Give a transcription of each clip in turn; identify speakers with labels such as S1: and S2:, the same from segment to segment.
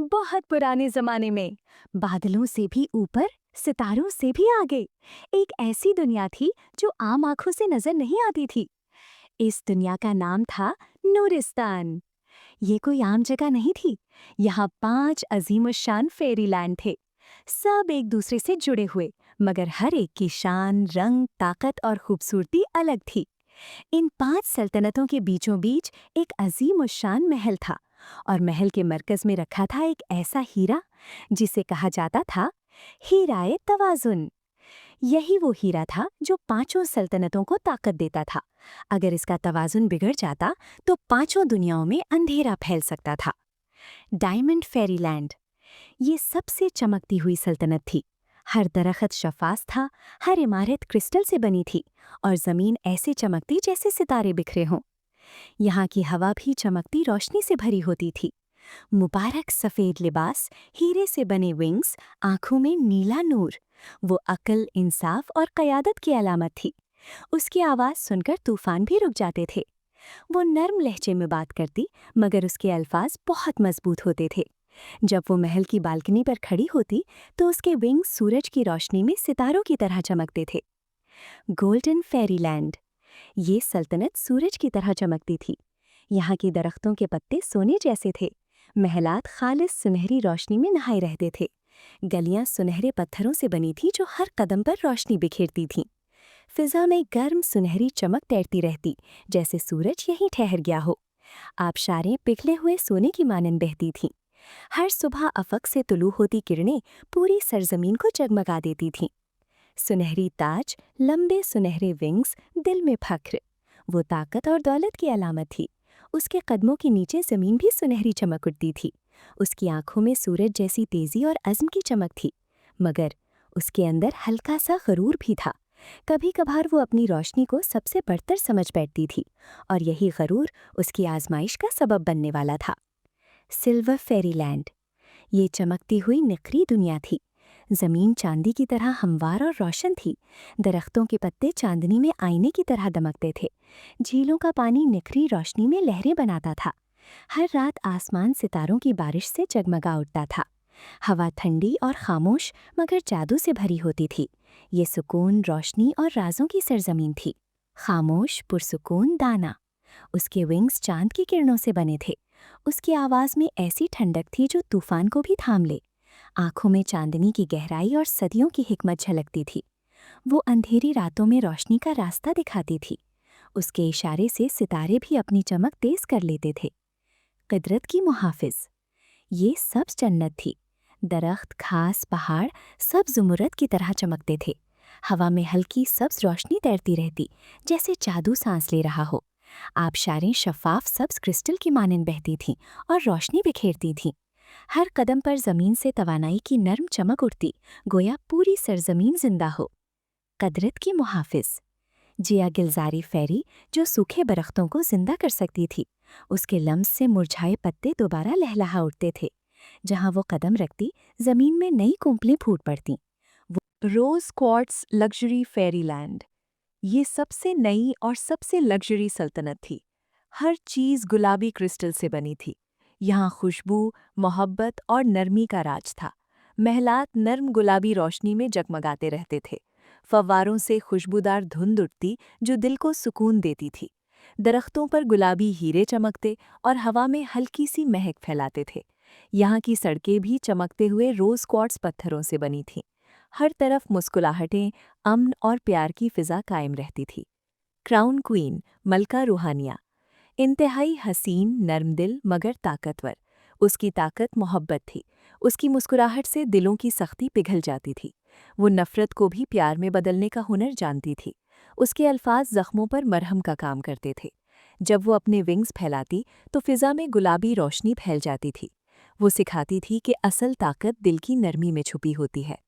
S1: बहुत पुराने जमाने में, बादलों से भी ऊपर, सितारों से भी आगे, एक ऐसी दुनिया थी जो आम आंखों से नजर नहीं आती थी। इस दुनिया का नाम था नूरिस्तान। ये कोई आम जगह नहीं थी। यहाँ 5 अजीमुशान फेरीलैंड थे। सब एक दूसरे से जुड़े हुए, मगर हर एक की शान, रंग, ताकत और खूबसूरती अलग थी। इन 5 सल्तनतों के बीचों बीच एक अजीमुशान महल था, और महल के मरकज में रखा था एक ऐसा हीरा जिसे कहा जाता था हीराए तवाजुन। यही वो हीरा था जो 5 सल्तनतों को ताकत देता था। अगर इसका तवाजुन बिगड़ जाता तो 5 दुनियाओं में अंधेरा फैल सकता था। डायमंड फेरीलैंड, ये सबसे चमकती हुई सल्तनत थी। हर दरख्त शफाफ था, हर इमारत क्रिस्टल से बनी थी, और जमीन ऐसे चमकती जैसे सितारे बिखरे हों। यहाँ की हवा भी चमकती रोशनी से भरी होती थी। मुबारक सफ़ेद लिबास, हीरे से बने विंग्स, आंखों में नीला नूर, वो अक्ल, इंसाफ और क़यादत की अलामत थी। उसकी आवाज़ सुनकर तूफान भी रुक जाते थे। वो नर्म लहजे में बात करती, मगर उसके अल्फाज बहुत मजबूत होते थे। जब वो महल की बालकनी पर खड़ी होती तो उसके विंग्स सूरज की रोशनी में सितारों की तरह चमकते थे। गोल्डन फेरीलैंड, ये सल्तनत सूरज की तरह चमकती थी। यहाँ के दरख्तों के पत्ते सोने जैसे थे। महलात खालिस सुनहरी रोशनी में नहाए रहते थे। गलियां सुनहरे पत्थरों से बनी थी जो हर कदम पर रोशनी बिखेरती थीं। फिजा में गर्म सुनहरी चमक तैरती रहती, जैसे सूरज यहीं ठहर गया हो। आबशारें पिघले हुए सोने की मानंद बहती थीं। हर सुबह अफक से तुलू होती किरणें पूरी सरजमीन को जगमगा देती थीं। सुनहरी ताज, लंबे सुनहरे विंग्स, दिल में फख्र, वो ताकत और दौलत की अलामत थी। उसके कदमों के नीचे जमीन भी सुनहरी चमक उठती थी। उसकी आंखों में सूरज जैसी तेजी और अज़्म की चमक थी, मगर उसके अंदर हल्का सा गरूर भी था। कभी कभार वो अपनी रोशनी को सबसे बढ़तर समझ बैठती थी, और यही गरूर उसकी आजमाइश का सबब बनने वाला था। सिल्वर फेरीलैंड, ये चमकती हुई निखरी दुनिया थी। जमीन चांदी की तरह हमवार और रोशन थी। दरख्तों के पत्ते चांदनी में आईने की तरह दमकते थे। झीलों का पानी निखरी रोशनी में लहरें बनाता था। हर रात आसमान सितारों की बारिश से जगमगा उठता था। हवा ठंडी और खामोश मगर जादू से भरी होती थी। ये सुकून, रोशनी और राजों की सरजमीन थी। खामोश, पुरसुकून दाना। उसके विंग्स चांद की किरणों से बने थे। उसकी आवाज़ में ऐसी ठंडक थी जो तूफान को भी थाम ले। आंखों में चांदनी की गहराई और सदियों की हिकमत झलकती थी। वो अंधेरी रातों में रोशनी का रास्ता दिखाती थी। उसके इशारे से सितारे भी अपनी चमक तेज कर लेते थे। कुदरत की मुहाफिज, ये सब्ज जन्नत थी। दरख्त, घास, पहाड़ सब जुमरत की तरह चमकते थे। हवा में हल्की सब्ज रोशनी तैरती रहती, जैसे जादू सांस ले रहा हो। आबशारें शफाफ सब्ज क्रिस्टल की मानंद बहती थीं और रोशनी बिखेरती थीं। हर कदम पर जमीन से तवानाई की नर्म चमक उठती, गोया पूरी सरजमीन जिंदा हो। कुदरत की मुहाफिज, जिया गिलजारी फेरी जो सूखे दरख्तों को जिंदा कर सकती थी। उसके लम्स से मुरझाए पत्ते दोबारा लहलहा उठते थे। जहां वो कदम रखती, जमीन में नई कुंपलें फूट पड़तीं। रोज क्वार्ट्स लग्जरी फेरीलैंड, ये सबसे नई और सबसे लग्जरी सल्तनत थी। हर चीज़ गुलाबी क्रिस्टल से बनी थी। यहाँ खुशबू, मोहब्बत और नरमी का राज था। महलात नर्म गुलाबी रोशनी में जगमगाते रहते थे। फव्वारों से खुशबूदार धुंध उठती जो दिल को सुकून देती थी। दरख्तों पर गुलाबी हीरे चमकते और हवा में हल्की सी महक फैलाते थे। यहाँ की सड़कें भी चमकते हुए रोज क्वार्ट्स पत्थरों से बनी थीं। हर तरफ मुस्कुराहटें, अमन और प्यार की फिजा कायम रहती थी। क्राउन क्वीन मलका रूहानिया, इंतहाई हसीन, नर्मदिल मगर ताकतवर। उसकी ताकत मोहब्बत थी। उसकी मुस्कुराहट से दिलों की सख्ती पिघल जाती थी। वो नफ़रत को भी प्यार में बदलने का हुनर जानती थी। उसके अल्फाज ज़ख्मों पर मरहम का काम करते थे। जब वो अपने विंग्स फैलाती तो फिज़ा में गुलाबी रोशनी फैल जाती थी। वो सिखाती थी कि असल ताकत दिल की नरमी में छुपी होती है।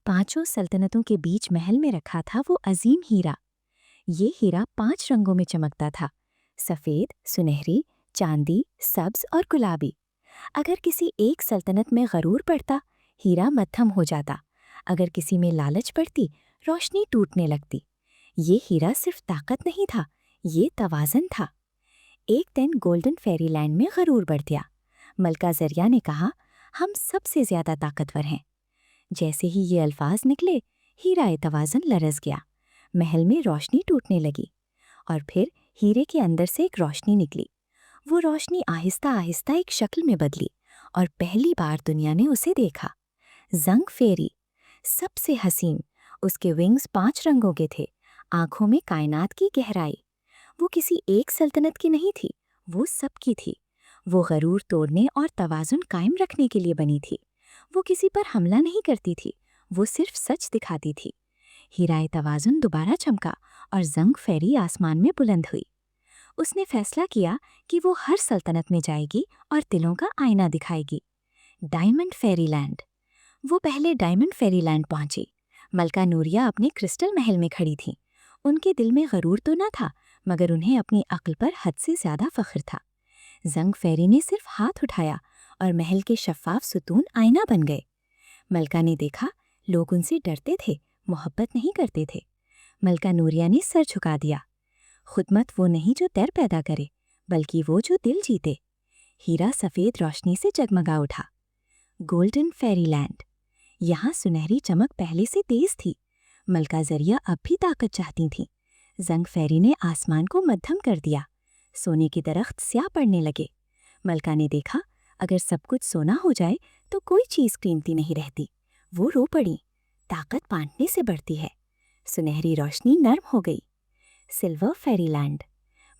S1: 5 सल्तनतों के बीच महल में रखा था वो अजीम हीरा। ये हीरा 5 रंगों में चमकता था, सफ़ेद, सुनहरी, चांदी, सब्ज और गुलाबी। अगर किसी एक सल्तनत में गरूर पड़ता, हीरा मध्यम हो जाता। अगर किसी में लालच पड़ती, रोशनी टूटने लगती। ये हीरा सिर्फ ताकत नहीं था, ये तवाज़न था। एक दिन गोल्डन फेरीलैंड में गरूर बढ़ गया। मलका ज़रिया ने कहा, हम सबसे ज्यादा ताकतवर हैं। जैसे ही ये अल्फाज निकले, हीरा तवाज़ुन लरज़ गया। महल में रोशनी टूटने लगी और फिर हीरे के अंदर से एक रोशनी निकली। वो रोशनी आहिस्ता आहिस्ता एक शक्ल में बदली और पहली बार दुनिया ने उसे देखा। जंग फेरी, सबसे हसीन। उसके विंग्स 5 रंगों के थे, आंखों में कायनात की गहराई। वो किसी एक सल्तनत की नहीं थी, वो सबकी थी। वो गरूर तोड़ने और तवाज़ुन कायम रखने के लिए बनी थी। वो किसी पर हमला नहीं करती थी, वो सिर्फ सच दिखाती थी। हीराए तवाज़ुन दोबारा चमका और जंग फेरी आसमान में बुलंद हुई। उसने फैसला किया कि वो हर सल्तनत में जाएगी और तिलों का आईना दिखाएगी। Diamond Fairyland. वो पहले डायमंड फेरीलैंड पहुंची। मलका नूरिया अपने क्रिस्टल महल में खड़ी थी। उनके दिल में गरूर तो न था, मगर उन्हें अपनी अक्ल पर हद से ज्यादा फख्र था। जंग फेरी ने सिर्फ हाथ उठाया और महल के शफ़ाफ सुतून आईना बन गए। मलका ने देखा, लोग उनसे डरते थे, मोहब्बत नहीं करते थे। मलका नूरिया ने सर झुका दिया। खुदमत वो नहीं जो डर पैदा करे, बल्कि वो जो दिल जीते। हीरा सफ़ेद रोशनी से जगमगा उठा। Golden Fairyland. यहाँ सुनहरी चमक पहले से तेज थी। मलका ज़रिया अब भी ताकत चाहती थी। जंग फेरी ने आसमान को मध्यम कर दिया। सोने के दरख्त स्याह पड़ने लगे। मलका ने देखा, अगर सब कुछ सोना हो जाए तो कोई चीज़ कीमती नहीं रहती। वो रो पड़ी। ताकत बांटने से बढ़ती है। सुनहरी रोशनी नर्म हो गई। Silver Fairyland.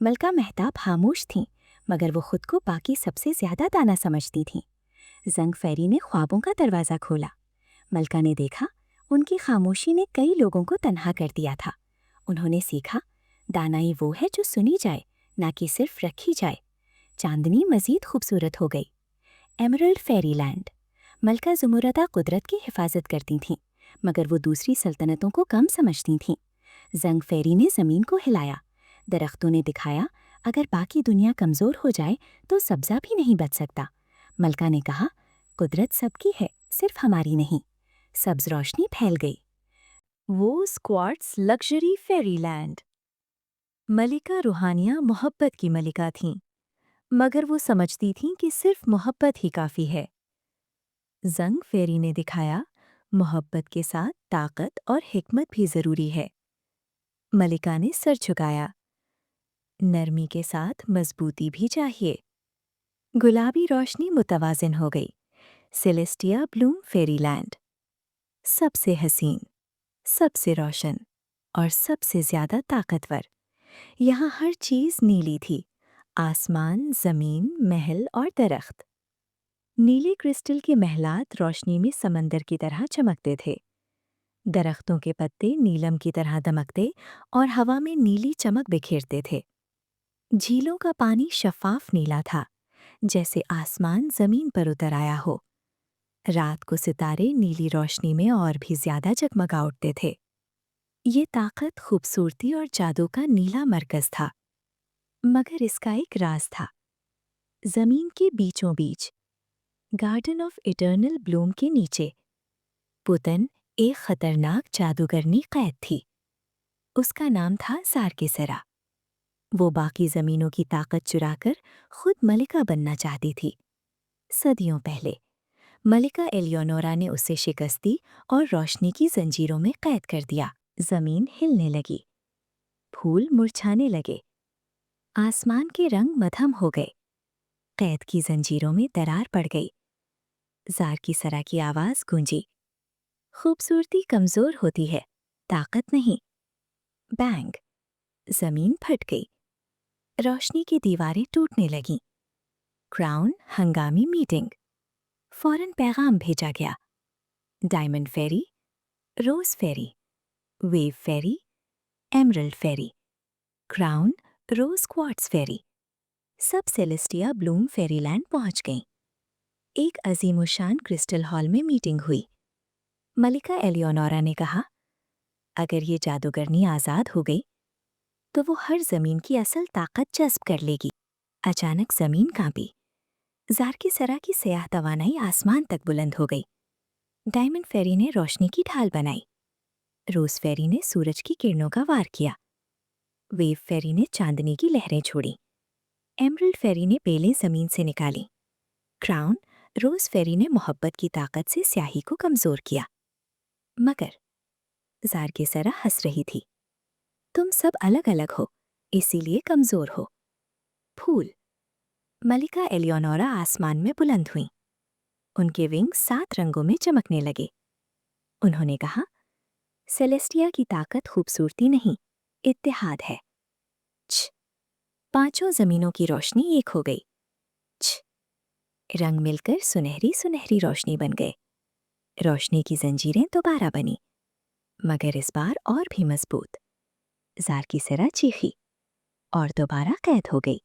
S1: मलका मेहताब खामोश थीं, मगर वो खुद को बाकी सबसे ज्यादा दाना समझती थीं। जंग फेरी ने ख्वाबों का दरवाज़ा खोला। मलका ने देखा, उनकी खामोशी ने कई लोगों को तन्हा कर दिया था। उन्होंने सीखा, दानाई वो है जो सुनी जाए, ना कि सिर्फ रखी जाए। चांदनी मजीद खूबसूरत हो गई। Emerald Fairyland. मलका ज़ुमुरदा कुदरत की हिफाजत करती थीं, मगर वो दूसरी सल्तनतों को कम समझती थीं। जंग फेरी ने ज़मीन को हिलाया। दरख्तों ने दिखाया, अगर बाकी दुनिया कमज़ोर हो जाए तो सब्ज़ा भी नहीं बच सकता। मलका ने कहा, कुदरत सबकी है, सिर्फ हमारी नहीं। सब्ज़ रोशनी फैल गई। वो स्क्वार्ट्स लग्जरी फेरीलैंड। मलिका रूहानिया मोहब्बत की मलिका थीं, मगर वो समझती थीं कि सिर्फ मोहब्बत ही काफ़ी है। जंग फेरी ने दिखाया, मोहब्बत के साथ ताकत और हिकमत भी ज़रूरी है। मलिका ने सर झुकाया। नरमी के साथ मजबूती भी चाहिए। गुलाबी रोशनी मुतवाज़िन हो गई। Celestia Bloom Fairyland. सबसे हसीन, सबसे रोशन और सबसे ज्यादा ताकतवर। यहाँ हर चीज नीली थी, आसमान, जमीन, महल और दरख्त। नीले क्रिस्टल के महलात रोशनी में समंदर की तरह चमकते थे। दरख्तों के पत्ते नीलम की तरह दमकते और हवा में नीली चमक बिखेरते थे। झीलों का पानी शफाफ नीला था, जैसे आसमान जमीन पर उतर आया हो। रात को सितारे नीली रोशनी में और भी ज्यादा जगमगा उठते थे। ये ताकत, खूबसूरती और जादू का नीला मरकज था। मगर इसका एक राज था। जमीन के बीचों बीच, गार्डन ऑफ इटर्नल ब्लूम के नीचे, पुतन एक खतरनाक जादूगरनी कैद थी। उसका नाम था ज़ारकेसरा। वो बाकी जमीनों की ताकत चुराकर खुद मलिका बनना चाहती थी। सदियों पहले मलिका एलियोनोरा ने उसे शिकस्त दी और रोशनी की जंजीरों में कैद कर दिया। जमीन हिलने लगी, फूल मुरझाने लगे, आसमान के रंग मध्यम हो गए। कैद की जंजीरों में दरार पड़ गई। ज़ारकेसरा की आवाज गूंजी, खूबसूरती कमजोर होती है, ताकत नहीं। बैंग, जमीन फट गई। रोशनी की दीवारें टूटने लगीं। क्राउन हंगामी मीटिंग। फौरन पैगाम भेजा गया। डायमंड फेरी, रोज फेरी, वेव फेरी, एमरल्ड फेरी, क्राउन, रोज क्वार्ट्स फेरी, सब सेलेस्टिया ब्लूम फेरीलैंड पहुंच गईं। एक अजीमुशान क्रिस्टल हॉल में मीटिंग हुई। मलिका एलियोनोरा ने कहा, अगर ये जादूगरनी आज़ाद हो गई तो वो हर जमीन की असल ताकत जज्ब कर लेगी। अचानक जमीन कांपी। ज़ारकेसरा की स्याह तवानाई आसमान तक बुलंद हो गई। डायमंड फेरी ने रोशनी की ढाल बनाई। रोज फेरी ने सूरज की किरणों का वार किया। वेव फेरी ने चांदनी की लहरें छोड़ी। एमरल्ड फेरी ने बेलें जमीन से निकाली। क्राउन, روز فیری نے محبت کی طاقت سے سیاہی کو کمزور کیا، مگر زارگیسرا ہنس رہی تھی۔ تم سب الگ الگ ہو، اسی لیے کمزور ہو۔ پھول ملکہ ایلیونورا آسمان میں بلند ہوئیں۔ ان کے ونگ 7 رنگوں میں چمکنے لگے۔ انہوں نے کہا، سیلیسٹیا کی طاقت خوبصورتی نہیں، اتحاد ہے۔ چھ 5 زمینوں کی روشنی ایک ہو گئی۔ چھ رنگ مل کر سنہری سنہری روشنی بن گئے۔ روشنی کی زنجیریں دوبارہ بنی، مگر اس بار اور بھی مضبوط۔ زارگیسرا چیخی اور دوبارہ قید ہو گئی۔